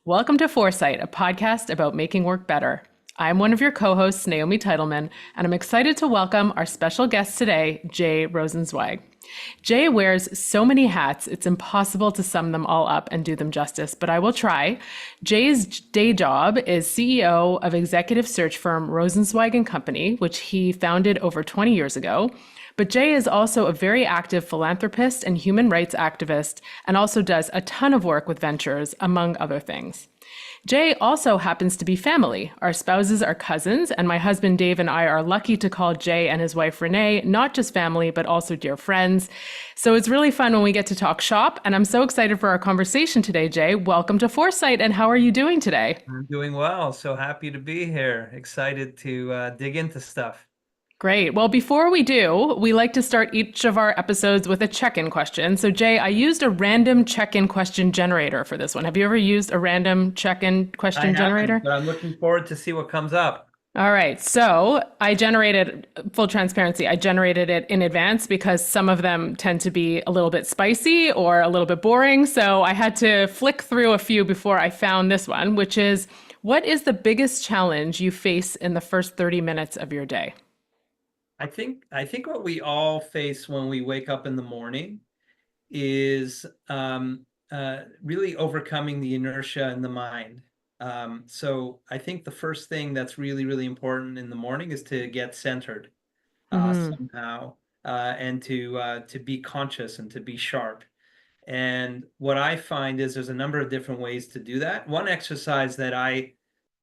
Welcome to foHRsight, a podcast about making work better. I'm one of your co-hosts, Naomi Teitelman, and I'm excited to welcome our special guest today, Jay Rosenzweig. Jay wears so many hats, it's impossible to sum them all up and do them justice, but I will try. Jay's day job is CEO of executive search firm Rosenzweig and Company, which he founded over 20 years ago. But Jay is also a very active philanthropist and human rights activist, and also does a ton of work with ventures, among other things. Jay also happens to be family. Our spouses are cousins, and my husband Dave and I are lucky to call Jay and his wife Renee not just family, but also dear friends. So it's really fun when we get to talk shop, and I'm so excited for our conversation today, Jay. Welcome to foHRsight, and how are you doing today? I'm doing well. So happy to be here. Excited to dig into stuff. Great. Well, before we do, we like to start each of our episodes with a check-in question. So, Jay, I used a random check-in question generator for this one. Have you ever used a random check-in I question haven't, generator? but I'm looking forward to see what comes up. All right. So, I generated, full transparency, I generated it in advance because some of them tend to be a little bit spicy or a little bit boring. So, I had to flick through a few before I found this one, which is, what is the biggest challenge you face in the first 30 minutes of your day? I think what we all face when we wake up in the morning is really overcoming the inertia in the mind. So I think the first thing that's really, really important in the morning is to get centered Hmm. somehow, and to be conscious and to be sharp. And what I find is there's a number of different ways to do that. One exercise that I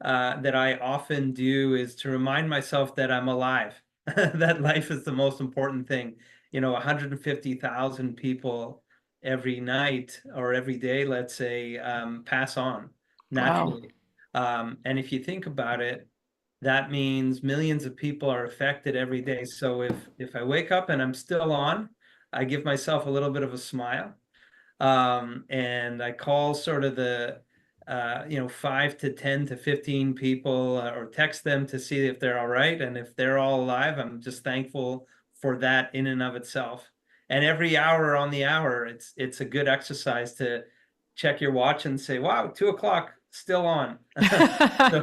often do is to remind myself that I'm alive, that life is the most important thing. 150,000 people every night or every day, let's say, pass on Wow. naturally. And if you think about it, that means millions of people are affected every day. So if I wake up and I'm still on, I give myself a little bit of a smile, and I call sort of the 5 to 10 to 15 people, or text them to see if they're all right, and if they're all alive, I'm just thankful for that in and of itself. And every hour on the hour, it's a good exercise to check your watch and say, "Wow, 2 o'clock still on." So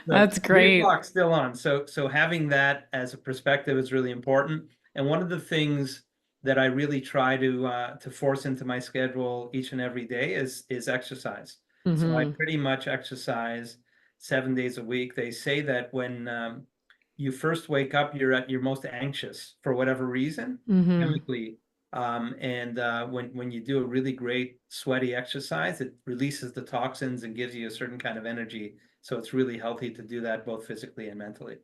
That's three great. o'clock still on. So having that as a perspective is really important. And one of the things that I really try to force into my schedule each and every day is exercise. So I Hmm. pretty much exercise 7 days a week. They say that when you first wake up, you're at your most anxious for whatever reason, Hmm. chemically. And when you do a really great sweaty exercise, it releases the toxins and gives you a certain kind of energy. So it's really healthy to do that both physically and mentally.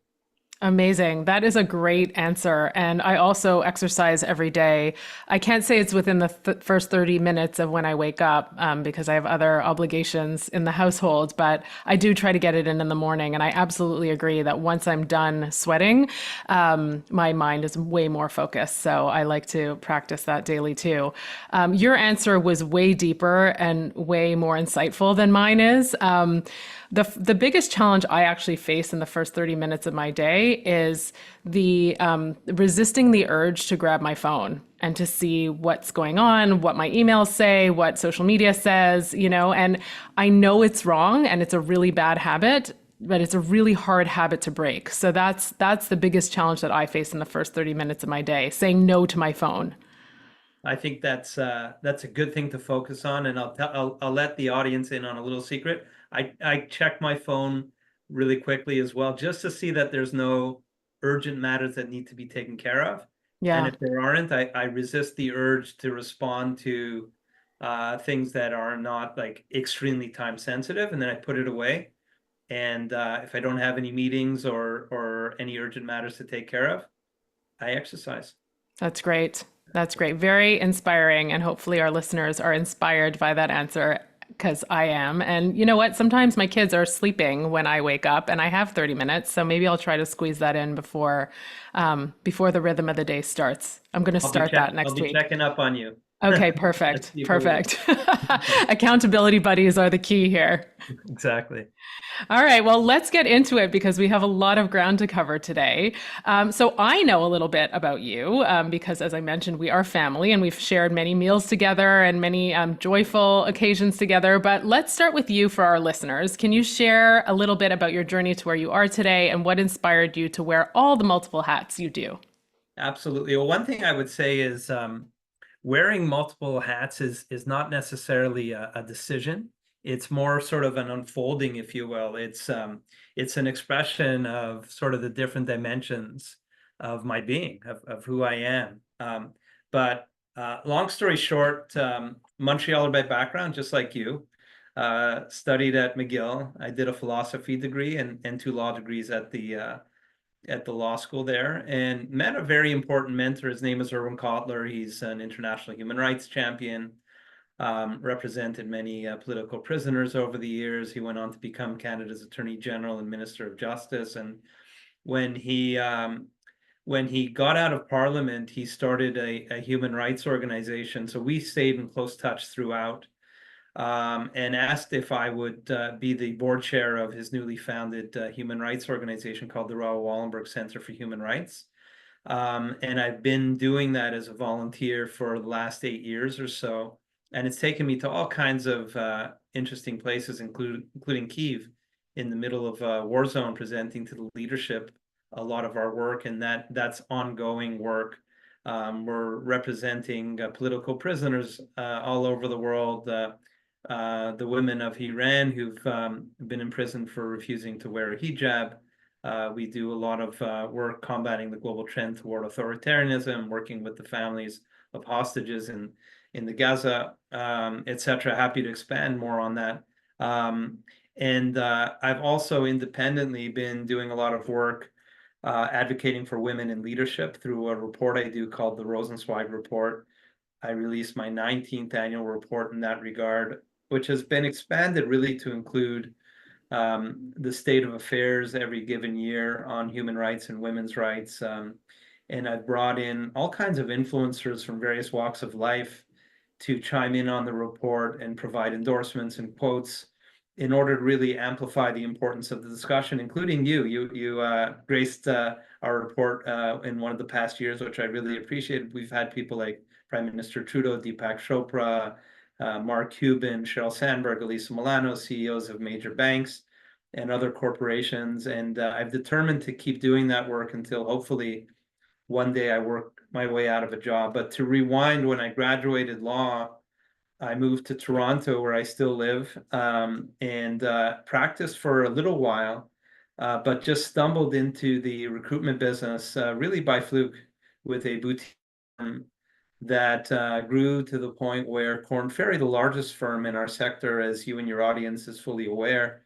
Amazing. That is a great answer. And I also exercise every day. I can't say it's within the first 30 minutes of when I wake up because I have other obligations in the household, but I do try to get it in the morning. And I absolutely agree that once I'm done sweating, my mind is way more focused. So I like to practice that daily too. Your answer was way deeper and way more insightful than mine is. The biggest challenge I actually face in the first 30 minutes of my day is the resisting the urge to grab my phone and to see what's going on, what my emails say, what social media says, and I know it's wrong and it's a really bad habit, but it's a really hard habit to break. So that's the biggest challenge that I face in the first 30 minutes of my day, saying no to my phone. I think that's a good thing to focus on, and I'll let the audience in on a little secret. I check my phone really quickly as well, just to see that there's no urgent matters that need to be taken care of. And Yeah. if there aren't, I resist the urge to respond to things that are not like extremely time sensitive, and then I put it away. And if I don't have any meetings or any urgent matters to take care of, I exercise. That's great. That's great. Very inspiring. And hopefully, our listeners are inspired by that answer because I am. And you know what? Sometimes my kids are sleeping when I wake up and I have 30 minutes. So maybe I'll try to squeeze that in before the rhythm of the day starts. I'm going to start that I'll next be week. checking up on you. Okay, Let's perfect. see if it works. Perfect. Accountability buddies are the key here. Exactly. All right, well, let's get into it because we have a lot of ground to cover today. So, I know a little bit about you because, as I mentioned, we are family and we've shared many meals together and many joyful occasions together. But let's start with you for our listeners. Can you share a little bit about your journey to where you are today and what inspired you to wear all the multiple hats you do? Absolutely. Well, one thing I would say is wearing multiple hats is not necessarily a decision. It's more sort of an unfolding, if you will. It's an expression of sort of the different dimensions of my being, of who I am. But long story short, Montrealer by background, just like you. Studied at McGill. I did a philosophy degree and two law degrees at the law school there, and met a very important mentor. His name is Erwin Kotler. He's an international human rights champion, represented many political prisoners over the years. He went on to become Canada's Attorney General and Minister of Justice. And when he when he got out of Parliament, he started a human rights organization. So we stayed in close touch throughout, and asked if I would be the board chair of his newly founded human rights organization called the Raoul Wallenberg Center for Human Rights. And I've been doing that as a volunteer for the last 8 years or so. And it's taken me to all kinds of interesting places, including Kyiv, in the middle of a war zone, presenting to the leadership a lot of our work, and that's ongoing work. We're representing political prisoners all over the world. The women of Iran who've been imprisoned for refusing to wear a hijab. We do a lot of work combating the global trend toward authoritarianism, working with the families of hostages in the Gaza, etc. Happy to expand more on that. And I've also independently been doing a lot of work advocating for women in leadership through a report I do called the Rosenzweig Report. I released my 19th annual report in that regard, which has been expanded really to include the state of affairs every given year on human rights and women's rights. And I've brought in all kinds of influencers from various walks of life to chime in on the report and provide endorsements and quotes in order to really amplify the importance of the discussion, including you. You graced our report in one of the past years, which I really appreciated. We've had people like Prime Minister Trudeau, Deepak Chopra, Mark Cuban, Sheryl Sandberg, Elisa Milano, CEOs of major banks and other corporations. And I've determined to keep doing that work until hopefully one day I work my way out of a job. But to rewind, when I graduated law, I moved to Toronto, where I still live, and practiced for a little while, but just stumbled into the recruitment business really by fluke with a boutique firm that grew to the point where Korn Ferry, the largest firm in our sector, as you and your audience is fully aware,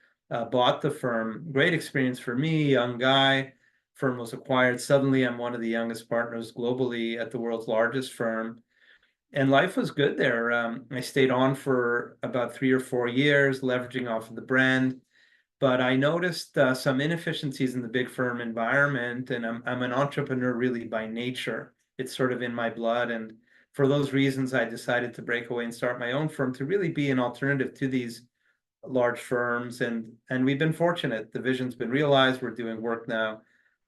bought the firm. Great experience for me, young guy. Firm was acquired. Suddenly, I'm one of the youngest partners globally at the world's largest firm. And life was good there. I stayed on for about 3 or 4 years, leveraging off of the brand. But I noticed some inefficiencies in the big firm environment, and I'm an entrepreneur really by nature. It's sort of in my blood, and for those reasons, I decided to break away and start my own firm to really be an alternative to these large firms. And we've been fortunate. The vision's been realized. We're doing work now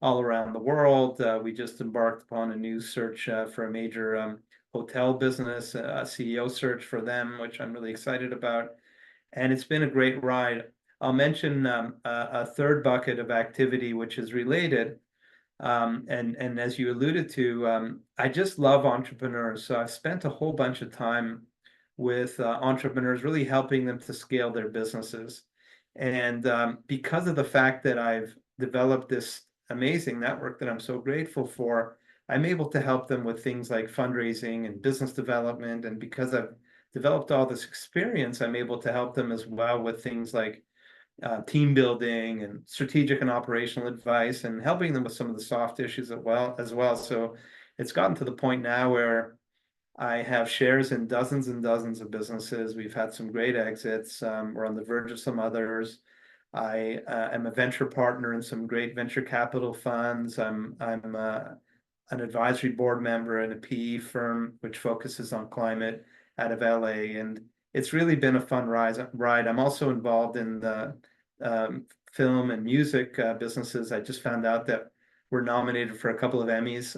all around the world. We just embarked upon a new search for a major hotel business, a CEO search for them, which I'm really excited about. And it's been a great ride. I'll mention a third bucket of activity, which is related. And as you alluded to, I just love entrepreneurs. So I've spent a whole bunch of time with entrepreneurs, really helping them to scale their businesses. And because of the fact that I've developed this amazing network that I'm so grateful for, I'm able to help them with things like fundraising and business development. And because I've developed all this experience, I'm able to help them as well with things like team building and strategic and operational advice, and helping them with some of the soft issues as well. So it's gotten to the point now where I have shares in dozens and dozens of businesses. We've had some great exits. We're on the verge of some others. I am a venture partner in some great venture capital funds. I'm an advisory board member in a PE firm which focuses on climate out of LA, and it's really been a fun ride. I'm also involved in the film and music businesses. I just found out that we're nominated for a couple of Emmys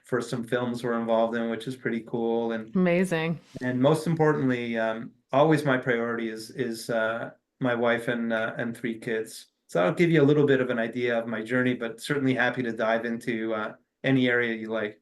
for some films we're involved in, which is pretty cool. Amazing. And most importantly, always my priority is my wife and three kids. So I'll give you a little bit of an idea of my journey, but certainly happy to dive into any area you like.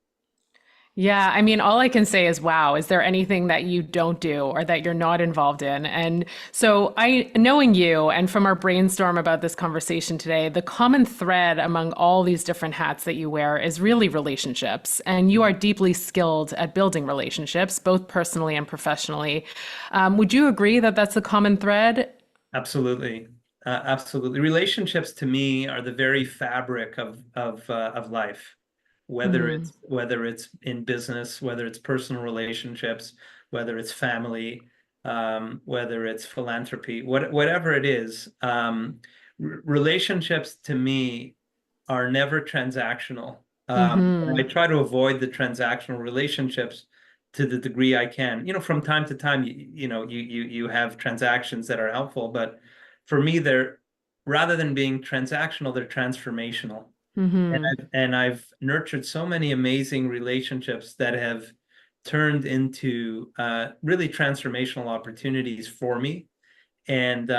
Yeah, I mean, all I can say is, wow, is there anything that you don't do or that you're not involved in? And so, knowing you and from our brainstorm about this conversation today, the common thread among all these different hats that you wear is really relationships. And you are deeply skilled at building relationships, both personally and professionally. Would you agree that that's the common thread? Absolutely. Absolutely. Relationships to me are the very fabric of life, Hmm. whether it's in business, whether it's personal relationships, whether it's family, whether it's philanthropy, whatever it is. Relationships to me are never transactional. And I Hmm. try to avoid the transactional relationships to the degree I can. From time to time, you have transactions that are helpful, but for me, they're rather than being transactional, they're transformational. And Hmm. I've nurtured so many amazing relationships that have turned into really transformational opportunities for me. And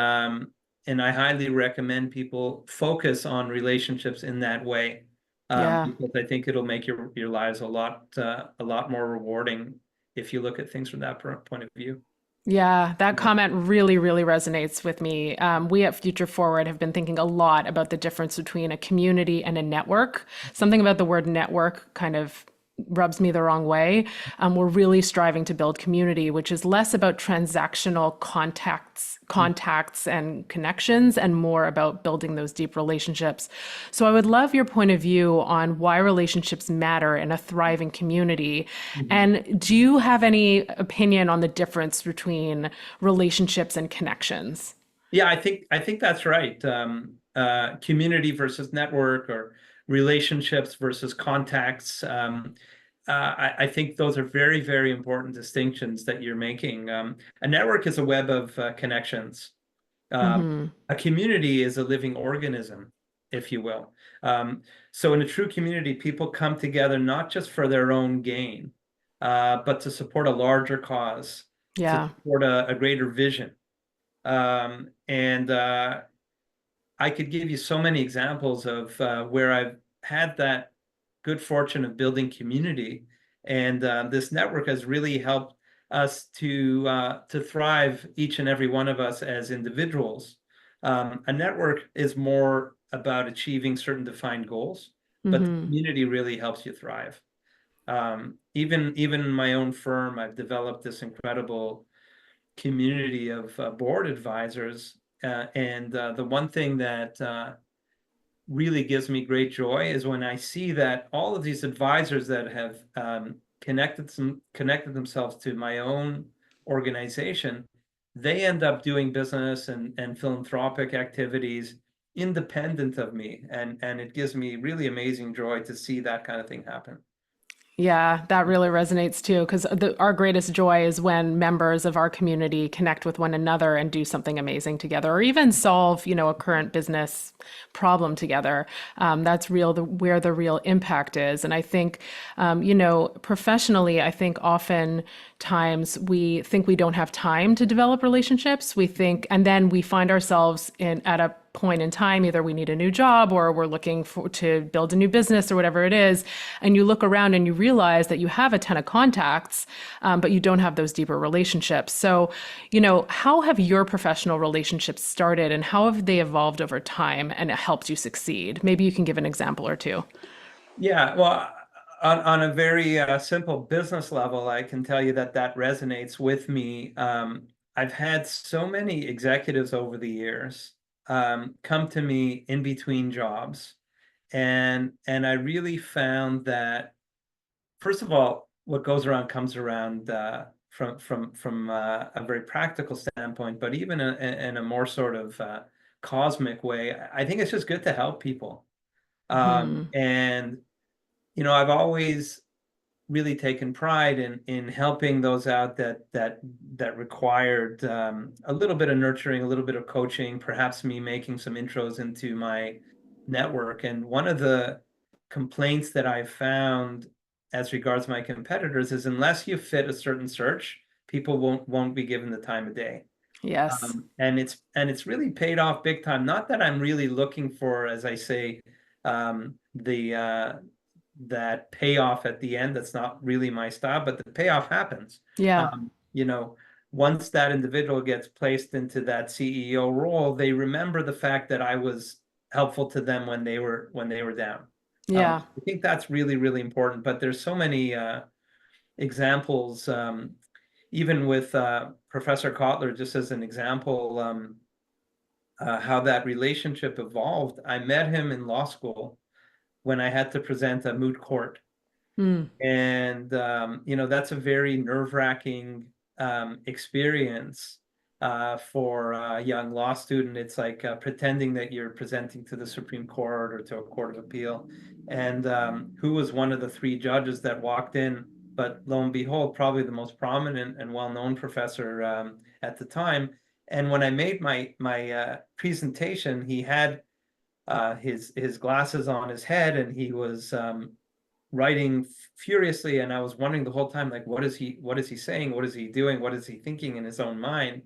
and I highly recommend people focus on relationships in that way, Yeah. because I think it'll make your lives a lot more rewarding if you look at things from that point of view. Yeah, that Yeah. comment really, really resonates with me. We at Future Forward have been thinking a lot about the difference between a community and a network. Something about the word network kind of rubs me the wrong way. We're really striving to build community, which is less about transactional contacts and connections, and more about building those deep relationships. So I would love your point of view on why relationships matter in a thriving community. Mhm. And do you have any opinion on the difference between relationships and connections? Yeah, I think that's right. Community versus network, or relationships versus contacts. I think those are very, very important distinctions that you're making. A network is a web of connections. Hmm. A community is a living organism, if you will. So in a true community, people come together not just for their own gain, but to support a larger cause, to Yeah. support a greater vision. And I could give you so many examples of where I've had that good fortune of building community, and this network has really helped us to thrive, each and every one of us as individuals. A network is more about achieving certain defined goals, but the Hmm. community really helps you thrive. Even in my own firm, I've developed this incredible community of board advisors. And the one thing that really gives me great joy is when I see that all of these advisors that have connected themselves to my own organization, they end up doing business and philanthropic activities independent of me. And it gives me really amazing joy to see that kind of thing happen. Yeah, that really resonates too, because our greatest joy is when members of our community connect with one another and do something amazing together, or even solve, a current business problem together. That's where the real impact is. And I think, professionally, I think oftentimes we think we don't have time to develop relationships. We think, and then we find ourselves at a point in time, either we need a new job or we're looking to build a new business or whatever it is, and you look around and you realize that you have a ton of contacts, but you don't have those deeper relationships. So, how have your professional relationships started, and how have they evolved over time and it helped you succeed? Maybe you can give an example or two. Yeah, well, on a very simple business level, I can tell you that that resonates with me. I've had so many executives over the years come to me in between jobs, and I really found that, first of all, what goes around comes around, from a very practical standpoint, but even in a more sort of cosmic way. I think it's just good to help people. Hmm. And I've always really taken pride in helping those out that required a little bit of nurturing, a little bit of coaching, perhaps me making some intros into my network. And one of the complaints that I've found as regards my competitors is unless you fit a certain search, people won't be given the time of day. Yes. And it's really paid off big time. Not that I'm really looking for, as I say, the that payoff at the end. That's not really my style, but the payoff happens. Yeah. Um, you know, once that individual gets placed into that CEO role, they remember the fact that I was helpful to them when they were down. Yeah. I think that's really, really important. But there's so many examples, even with Professor Kotler, just as an example, how that relationship evolved. I met him in law school when I had to present a moot court. Mm. And that's a very nerve-wracking experience for a young law student. It's like pretending that you're presenting to the Supreme Court or to a court of appeal. And who was one of the three judges that walked in, but lo and behold, probably the most prominent and well-known professor at the time. And when I made my presentation, he had his glasses on his head, and he was writing furiously. And I was wondering the whole time, like, what is he saying? What is he doing? What is he thinking in his own mind?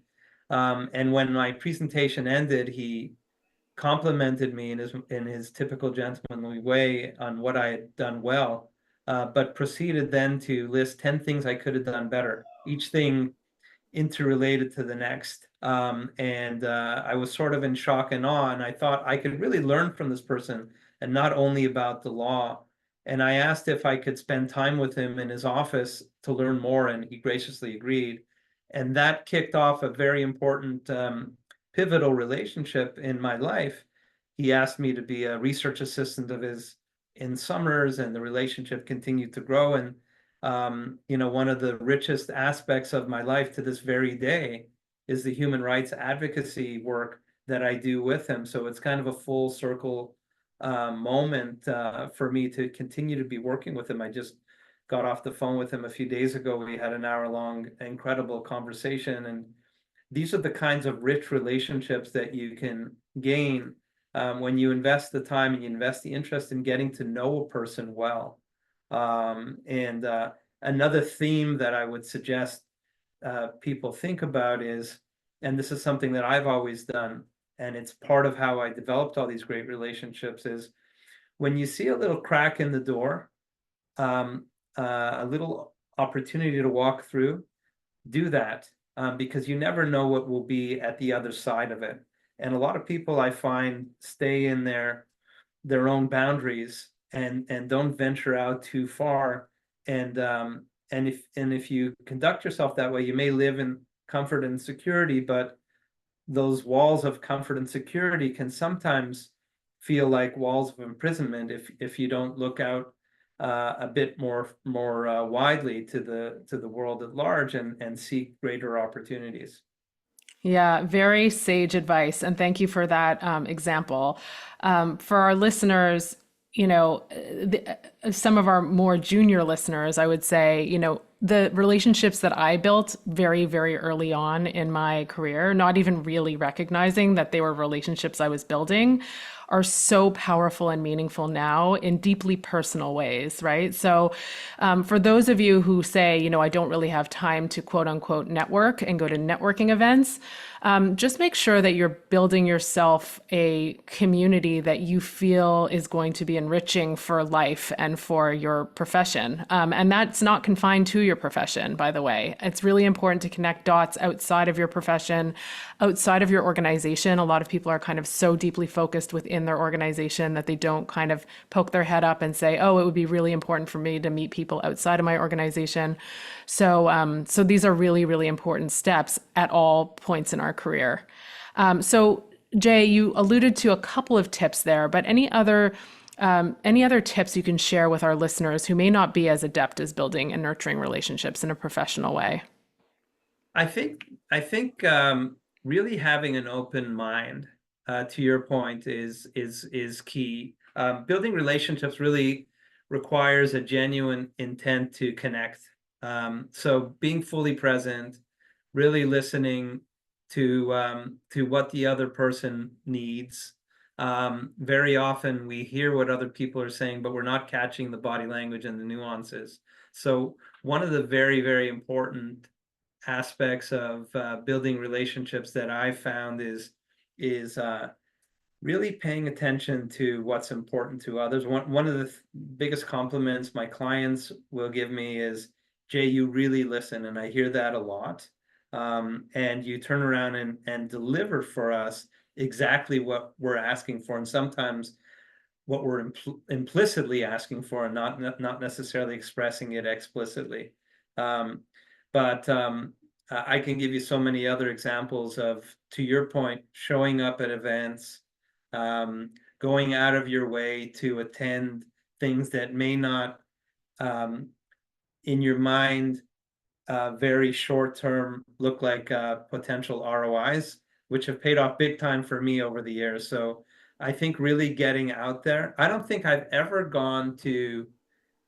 And when my presentation ended, he complimented me in his typical gentlemanly way on what I had done well, but proceeded then to list 10 things I could have done better, each thing interrelated to the next. And I was sort of in shock and awe, and I thought I could really learn from this person, and not only about the law. And I asked if I could spend time with him in his office to learn more, and he graciously agreed. And that kicked off a very important, pivotal relationship in my life. He asked me to be a research assistant of his in summers, and the relationship continued to grow. And one of the richest aspects of my life to this very day is the human rights advocacy work that I do with him. So it's kind of a full circle moment for me to continue to be working with him. I just got off the phone with him a few days ago. We had an hour-long, incredible conversation, and these are the kinds of rich relationships that you can gain when you invest the time and you invest the interest in getting to know a person well. And another theme that I would suggest people think about is, and this is something that I've always done, and it's part of how I developed all these great relationships, is when you see a little crack in the door, a little opportunity to walk through, do that, because you never know what will be at the other side of it. And a lot of people, I find, stay in their own boundaries and don't venture out too far. And if you conduct yourself that way, you may live in comfort and security, but those walls of comfort and security can sometimes feel like walls of imprisonment if you don't look out a bit more widely to the world at large and seek greater opportunities. Yeah, very sage advice. And thank you for that example. For our listeners, some of our more junior listeners, I would say, the relationships that I built very, very early on in my career, not even really recognizing that they were relationships I was building, are so powerful and meaningful now in deeply personal ways, right? So, for those of you who say, I don't really have time to quote unquote network and go to networking events, just make sure that you're building yourself a community that you feel is going to be enriching for life and for your profession. And that's not confined to your profession, by the way. It's really important to connect dots outside of your profession, outside of your organization. A lot of people are kind of so deeply focused within their organization that they don't kind of poke their head up and say, oh, it would be really important for me to meet people outside of my organization. So these are really, really important steps at all points in our career. So Jay, you alluded to a couple of tips there, but any other tips you can share with our listeners who may not be as adept as building and nurturing relationships in a professional way? I think really having an open mind, to your point, is key. Building relationships really requires a genuine intent to connect. So being fully present, really listening to what the other person needs. Very often we hear what other people are saying, but we're not catching the body language and the nuances. So one of the very, very important aspects of building relationships that I found is really paying attention to what's important to others. One of the biggest compliments my clients will give me is, Jay, you really listen, and I hear that a lot. And you turn around and deliver for us exactly what we're asking for, and sometimes what we're implicitly asking for, and not necessarily expressing it explicitly. But I can give you so many other examples of, to your point, showing up at events, going out of your way to attend things that may not, in your mind, very short term look like potential ROIs, which have paid off big time for me over the years. So I think really getting out there. I don't think I've ever gone to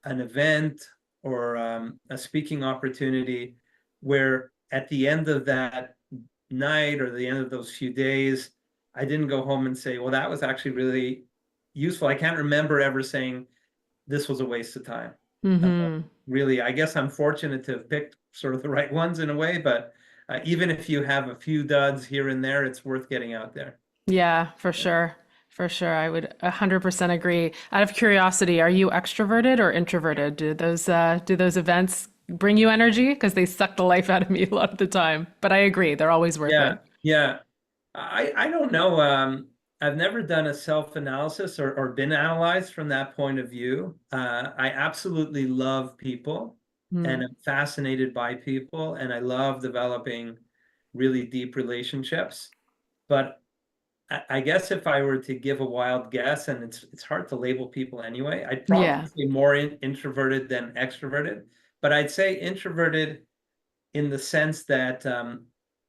an event or a speaking opportunity where at the end of that night or the end of those few days, I didn't go home and say, well, that was actually really useful. I can't remember ever saying this was a waste of time. Mm-hmm. Really, I guess I'm fortunate to have picked sort of the right ones in a way, but even if you have a few duds here and there, it's worth getting out there. Yeah, for sure. For sure. I would 100% agree. Out of curiosity, are you extroverted or introverted? Do those events bring you energy? Because they suck the life out of me a lot of the time. But I agree, they're always worth Yeah, it. yeah. I don't know. I've never done a self-analysis or been analyzed from that point of view. I absolutely love people and Mm. I'm fascinated by people, and I love developing really deep relationships. But I guess if I were to give a wild guess, and it's hard to label people anyway, I'd probably Yeah. say more introverted than extroverted. But I'd say introverted in the sense that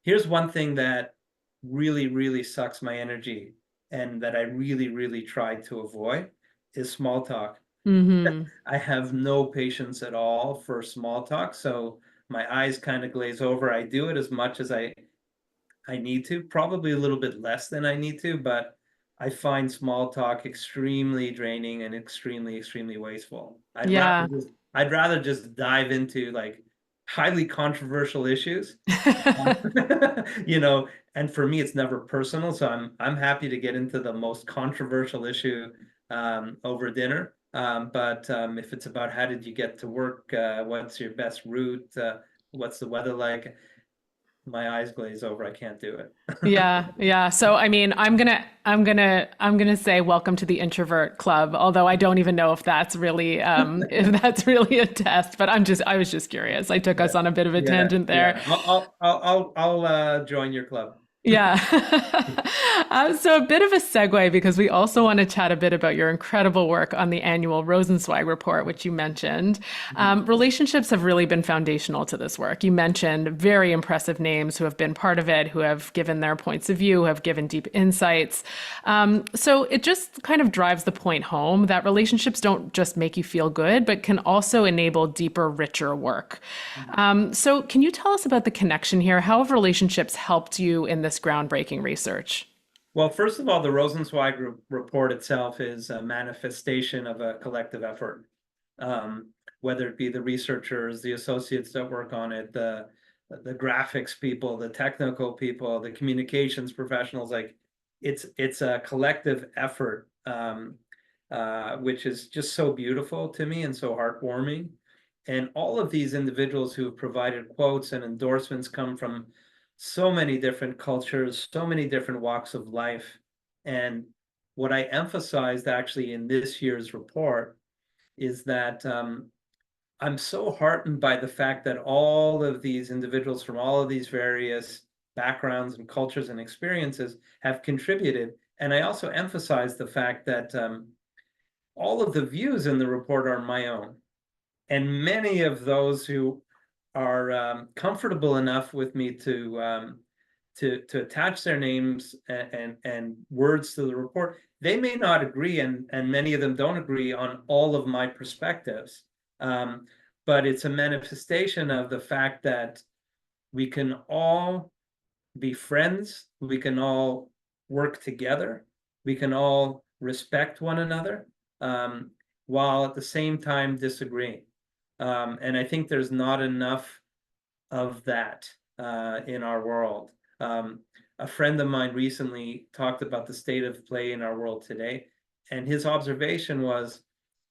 here's one thing that really, really sucks my energy and that I really, really try to avoid is small talk. Mm-hmm. I have no patience at all for small talk, so my eyes kind of glaze over. I do it as much as I need to, probably a little bit less than I need to, but I find small talk extremely draining and extremely, extremely wasteful. Yeah. I'd rather just dive into like highly controversial issues. Um, you know, and for me, it's never personal, so I'm happy to get into the most controversial issue over dinner. But if it's about how did you get to work, what's your best route, what's the weather like, my eyes glaze over. I can't do it. Yeah, yeah. So I mean, I'm gonna say welcome to the introvert club, although I don't even know if that's really if that's really a test, but I was just curious. I took Yeah, us on a bit of a yeah, tangent there. yeah. I'll join your club. Yeah. So a bit of a segue because we also want to chat a bit about your incredible work on the annual Rosenzweig report, which you mentioned. Mhm. Relationships have really been foundational to this work. You mentioned very impressive names who have been part of it, who have given their points of view, who have given deep insights. So it just kind of drives the point home that relationships don't just make you feel good, but can also enable deeper, richer work. So can you tell us about the connection here? How have relationships helped you in this groundbreaking research? Well, first of all, the Rosenzweig report itself is a manifestation of a collective effort. Whether it be the researchers, the associates that work on it, the graphics people, the technical people, the communications professionals, like it's a collective effort, which is just so beautiful to me and so heartwarming. And all of these individuals who have provided quotes and endorsements come from so many different cultures, so many different walks of life. And what I emphasized actually in this year's report is that I'm so heartened by the fact that all of these individuals from all of these various backgrounds and cultures and experiences have contributed. And I also emphasize the fact that all of the views in the report are my own. And many of those who are comfortable enough with me to attach their names and words to the report, they may not agree, and many of them don't agree on all of my perspectives. But it's a manifestation of the fact that we can all be friends, we can all work together, we can all respect one another, while at the same time disagreeing. And I think there's not enough of that in our world. A friend of mine recently talked about the state of play in our world today, and his observation was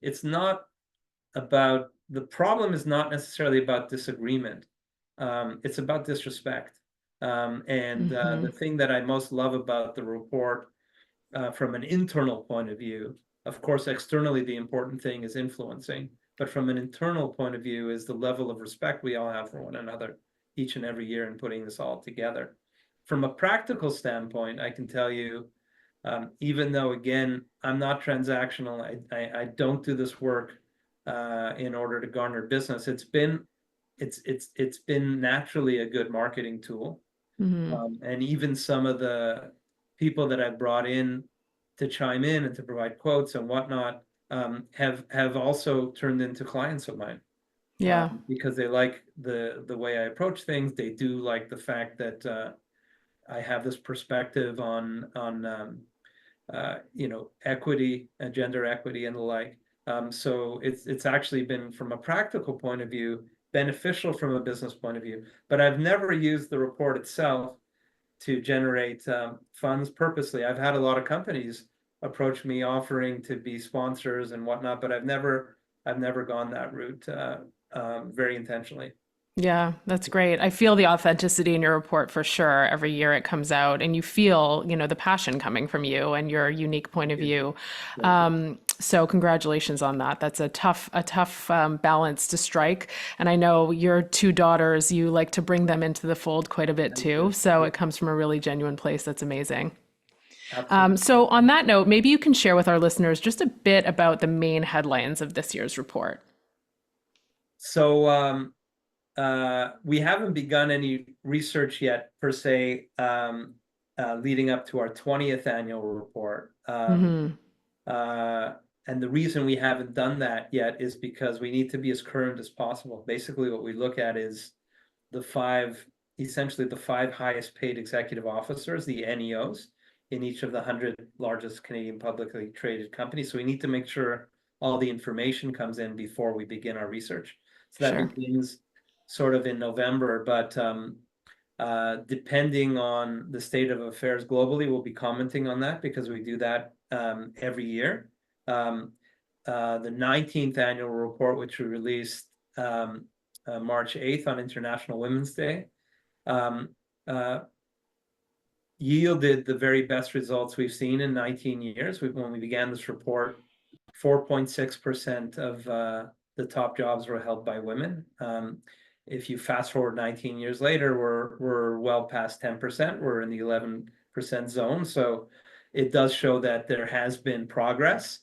it's not about the problem is not necessarily about disagreement. It's about disrespect. And Hmm. the thing that I most love about the report from an internal point of view, of course, externally, the important thing is influencing, but from an internal point of view is the level of respect we all have for one another each and every year in putting this all together. From a practical standpoint, I can tell you, even though, again, I'm not transactional, I don't do this work in order to garner business. It's been naturally a good marketing tool. Hmm. And even some of the people that I've brought in to chime in and to provide quotes and whatnot have also turned into clients of mine Yeah. because they like the way I approach things. They do like the fact that I have this perspective on equity and gender equity and the like. So it's actually been, from a practical point of view, beneficial from a business point of view. But I've never used the report itself to generate funds purposely. I've had a lot of companies approach me offering to be sponsors and whatnot, but I've never gone that route very intentionally. Yeah, that's great. I feel the authenticity in your report for sure. Every year it comes out and you feel, the passion coming from you and your unique point of Yeah, view. thank you. So congratulations on that. That's a tough balance to strike. And I know your two daughters, you like to bring them into the fold quite a bit I too. do. So Yeah, it comes from a really genuine place. That's amazing. absolutely. So on that note, maybe you can share with our listeners just a bit about the main headlines of this year's report. So we haven't begun any research yet per se, leading up to our 20th annual report. Hmm. Uh, and the reason we haven't done that yet is because we need to be as current as possible. Basically, what we look at is the five, essentially the five highest paid executive officers, the NEOs, in each of the 100 largest Canadian publicly traded companies. So we need to make sure all the information comes in before we begin our research. So that Sure. begins sort of in November, but depending on the state of affairs globally, we'll be commenting on that because we do that every year. Um, the 19th annual report, which we released March 8th on International Women's Day, um, uh, yielded the very best results we've seen in 19 years. When we began this report, 4.6% of the top jobs were held by women. If you fast forward 19 years later, we're well past 10%. We're in the 11% zone. So it does show that there has been progress.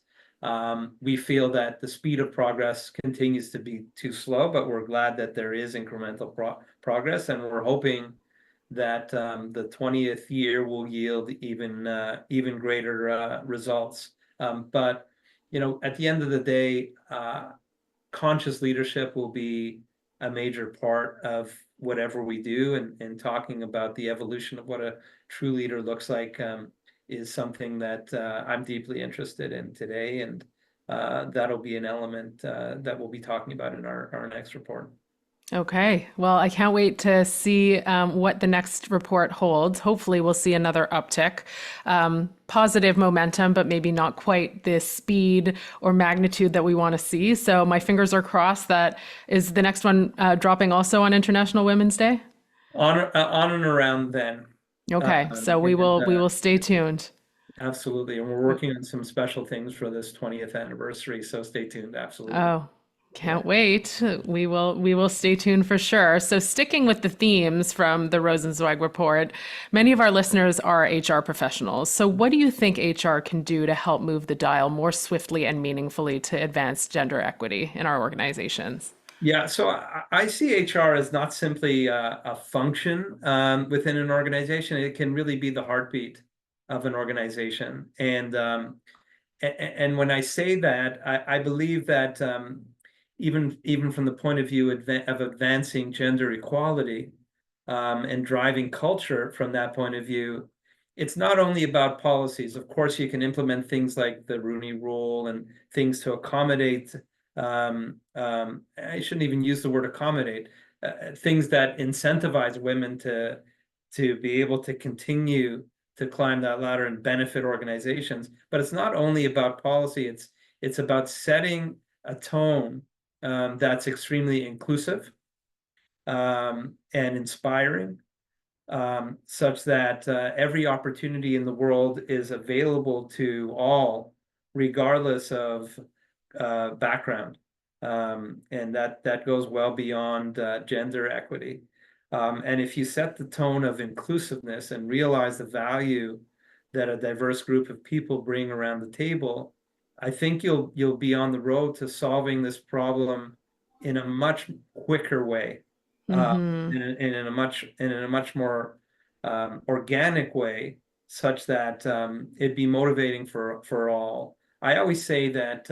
We feel that the speed of progress continues to be too slow, but we're glad that there is incremental progress, and we're hoping that the 20th year will yield even greater results. But at the end of the day, conscious leadership will be a major part of whatever we do, and talking about the evolution of what a true leader looks like is something that I'm deeply interested in today, and that'll be an element that we'll be talking about in our next report. Okay. Well, I can't wait to see what the next report holds. Hopefully, we'll see another uptick. Positive momentum, but maybe not quite the speed or magnitude that we want to see. So, my fingers are crossed. That is the next one dropping also on International Women's Day. On and around then. Okay. So, we And will we will stay tuned. absolutely. And we're working on some special things for this 20th anniversary. So stay tuned. Absolutely. Oh, Yeah. can't wait. We will stay tuned for sure. So sticking with the themes from the Rosenzweig report, many of our listeners are HR professionals. So what do you think HR can do to help move the dial more swiftly and meaningfully to advance gender equity in our organizations? Yeah, so I see HR as not simply a function within an organization. It can really be the heartbeat of an organization. And when I say that, I believe that even from the point of view of advancing gender equality and driving culture from that point of view, it's not only about policies. Of course, you can implement things like the Rooney Rule and things to accommodate. I shouldn't even use the word accommodate. Things that incentivize women to be able to continue to climb that ladder and benefit organizations. But it's not only about policy, it's about setting a tone that's extremely inclusive and inspiring, such that every opportunity in the world is available to all, regardless of background. And that goes well beyond gender equity. And if you set the tone of inclusiveness and realize the value that a diverse group of people bring around the table, I think you'll be on the road to solving this problem in a much quicker way, Hmm. in a much more organic way, such that it'd be motivating for all. I always say that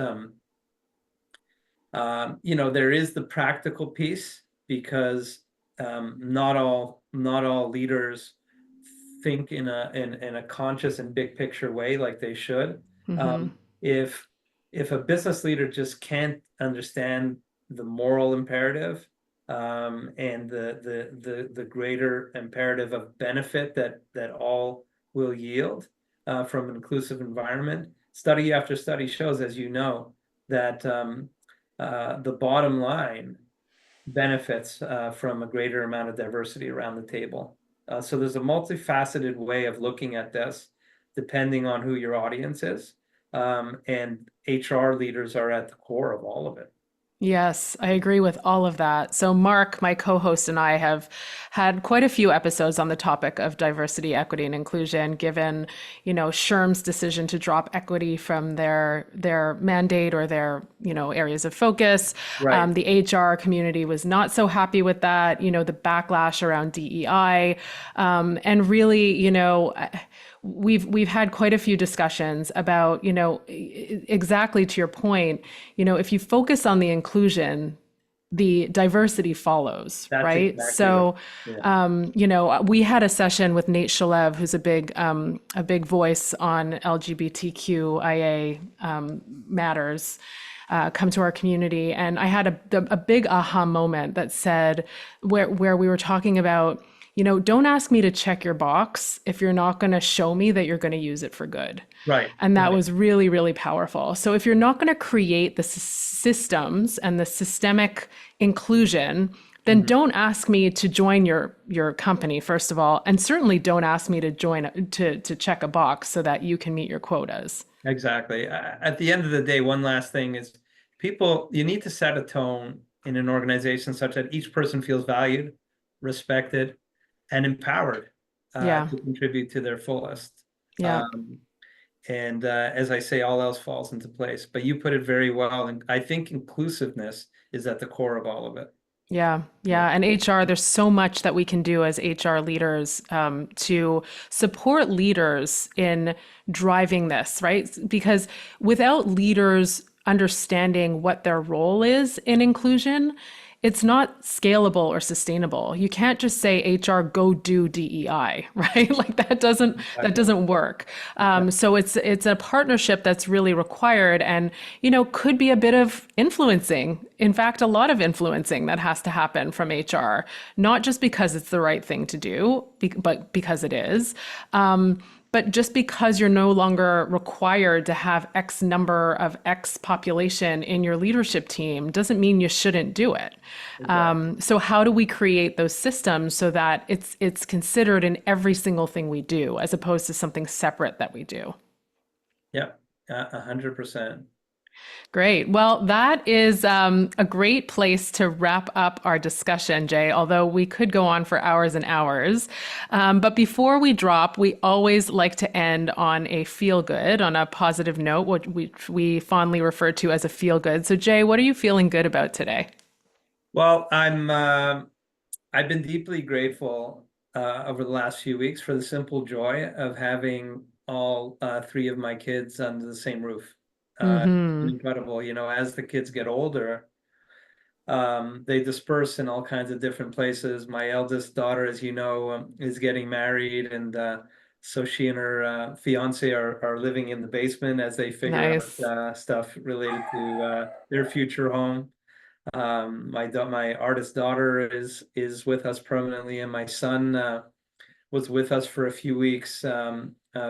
there is the practical piece because not all leaders think in a conscious and big picture way like they should. Hmm. Um, if if a business leader just can't understand the moral imperative and the greater imperative of benefit that all will yield from an inclusive environment, study after study shows, as you know, that the bottom line benefits from a greater amount of diversity around the table. So there's a multifaceted way of looking at this, depending on who your audience is. And HR leaders are at the core of all of it. Yes, I agree with all of that. So, Mark, my co host, and I have had quite a few episodes on the topic of diversity, equity, and inclusion, given, SHRM's decision to drop equity from their mandate or their, areas of focus. Right. The HR community was not so happy with that, the backlash around DEI. And really, we've had quite a few discussions about, exactly to your point, if you focus on the inclusion, the diversity follows, That's right? exactly right. So, Yeah. we had a session with Nate Shalev, who's a big voice on LGBTQIA matters, come to our community, and I had a big aha moment that said where we were talking about, don't ask me to check your box if you're not going to show me that you're going to use it for good. Right. And that Right. was really, really powerful. So if you're not going to create the systems and the systemic inclusion, then Mhm. don't ask me to join your company, first of all, and certainly don't ask me to to check a box so that you can meet your quotas. Exactly. At the end of the day, one last thing is you need to set a tone in an organization such that each person feels valued, respected, and empowered Yeah. to contribute to their fullest. Yeah. Um, and as I say, all else falls into place. But you put it very well, and I think inclusiveness is at the core of all of it. Yeah, Yeah. yeah. And HR, there's so much that we can do as HR leaders to support leaders in driving this, right? Because without leaders understanding what their role is in inclusion, it's not scalable or sustainable. You can't just say HR go do DEI, right? Like Exactly. that doesn't work. So it's a partnership that's really required, and could be a bit of influencing. In fact, a lot of influencing that has to happen from HR, not just because it's the right thing to do, but because it is. But just because you're no longer required to have X number of X population in your leadership team doesn't mean you shouldn't do it. Exactly. So how do we create those systems so that it's considered in every single thing we do, as opposed to something separate that we do? Yeah. 100%. Great. Well, that is a great place to wrap up our discussion, Jay, although we could go on for hours and hours. But before we drop, we always like to end on a feel good, on a positive note, which we fondly refer to as a feel good. So, Jay, what are you feeling good about today? Well, I've been deeply grateful over the last few weeks for the simple joy of having all three of my kids under the same roof. It's been Hmm. incredible. As the kids get older, they disperse in all kinds of different places. My eldest daughter, as you know, is getting married, and so she and her fiance are living in the basement as they figure Nice. out stuff related to their future home. My artist daughter is with us permanently, and my son was with us for a few weeks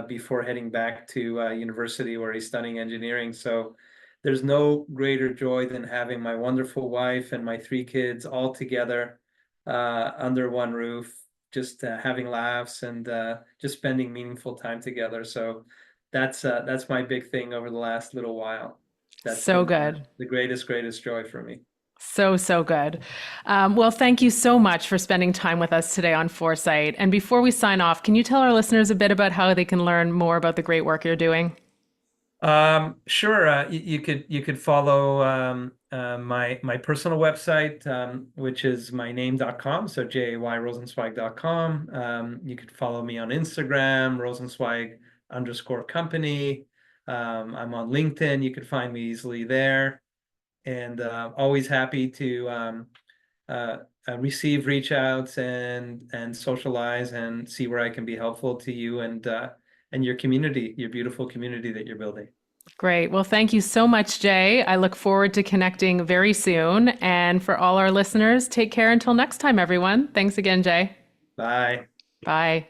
before heading back to university where he's studying engineering. So there's no greater joy than having my wonderful wife and my three kids all together under one roof, just having laughs and just spending meaningful time together. So that's my big thing over the last little while. That's So been good. the greatest joy for me. So, so good. Well, thank you so much for spending time with us today on foHRsight. And before we sign off, can you tell our listeners a bit about how they can learn more about the great work you're doing? Sure. You could follow my personal website, which is myname.com. So jayrosenzweig.com. You could follow me on Instagram, Rosenzweig_company. I'm on LinkedIn. You could find me easily there. And always happy to uh, receive reach outs and socialize and see where I can be helpful to you and your community, your beautiful community that you're building. Great. Well, thank you so much, Jay. I look forward to connecting very soon. And for all our listeners, take care until next time, everyone. Thanks again, Jay. Bye. Bye.